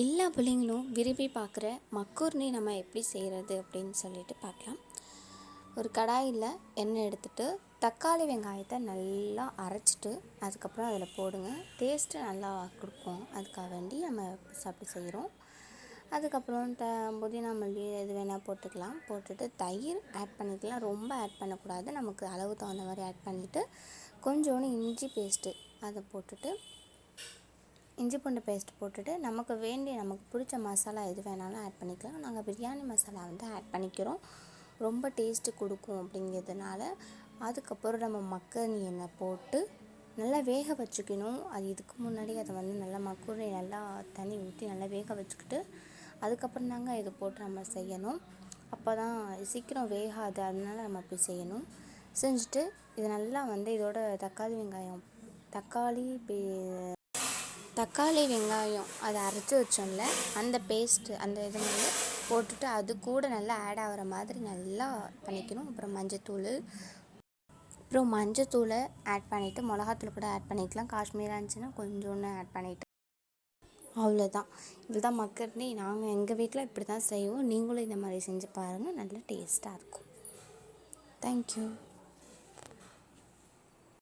எல்லா பிள்ளைங்களும் விரும்பி பார்க்குற மக்கூர்னி நம்ம எப்படி செய்கிறது அப்படின்னு சொல்லிட்டு பார்க்கலாம். ஒரு கடாயில் எண்ணெய் எடுத்துகிட்டு தக்காளி வெங்காயத்தை நல்லா அரைச்சிட்டு அதுக்கப்புறம் அதில் போடுங்க. டேஸ்ட்டு நல்லா கொடுக்கும். அதுக்காக வேண்டி நம்ம அப்படி செய்கிறோம். அதுக்கப்புறம் புதினா மல்லி எது வேணால் போட்டுக்கலாம். போட்டுட்டு தயிர் ஆட் பண்ணிக்கலாம். ரொம்ப ஆட் பண்ணக்கூடாது. நமக்கு அளவு தகுந்த மாதிரி ஆட் பண்ணிவிட்டு கொஞ்சோண்டு இஞ்சி பேஸ்ட்டு அதை போட்டுட்டு இஞ்சி பூண்டு பேஸ்ட் போட்டுட்டு நமக்கு பிடிச்ச மசாலா எது வேணாலும் ஆட் பண்ணிக்கலாம். நாங்கள் பிரியாணி மசாலா ஆட் பண்ணிக்கிறோம். ரொம்ப டேஸ்ட்டு கொடுக்கும் அப்படிங்கிறதுனால. அதுக்கப்புறம் நம்ம மக்கர்னி எண்ணெய் போட்டு நல்லா வேக வச்சுக்கணும். அது இதுக்கு முன்னாடி அதை நல்லா மக்கூர்னி நல்லா தண்ணி ஊற்றி நல்லா வேக வச்சுக்கிட்டு அதுக்கப்புறம் தாங்க இது போட்டு நம்ம செய்யணும். அப்போ தான் சீக்கிரம் வேகாது. அதனால நம்ம அப்படி செய்யணும். செஞ்சுட்டு இது நல்லா இதோட தக்காளி வெங்காயம் அதை அரைச்சி வச்சோம்ல அந்த பேஸ்ட்டு அந்த இது போட்டுட்டு அது கூட நல்லா ஆட் ஆகிற மாதிரி நல்லா பண்ணிக்கணும். அப்புறம் மஞ்சத்தூளை ஆட் பண்ணிவிட்டு மிளகாத்தூள் கூட ஆட் பண்ணிக்கலாம். காஷ்மீராக இருந்துச்சுன்னா கொஞ்சோன்னு ஆட் பண்ணிவிட்டு அவ்வளோதான். இதுதான் மக்கர்னி. நாங்கள் எங்கள் வீட்டில் இப்படி தான் செய்வோம். நீங்களும் இந்த மாதிரி செஞ்சு பாருங்கள். நல்லா டேஸ்ட்டாக இருக்கும். தேங்க்யூ.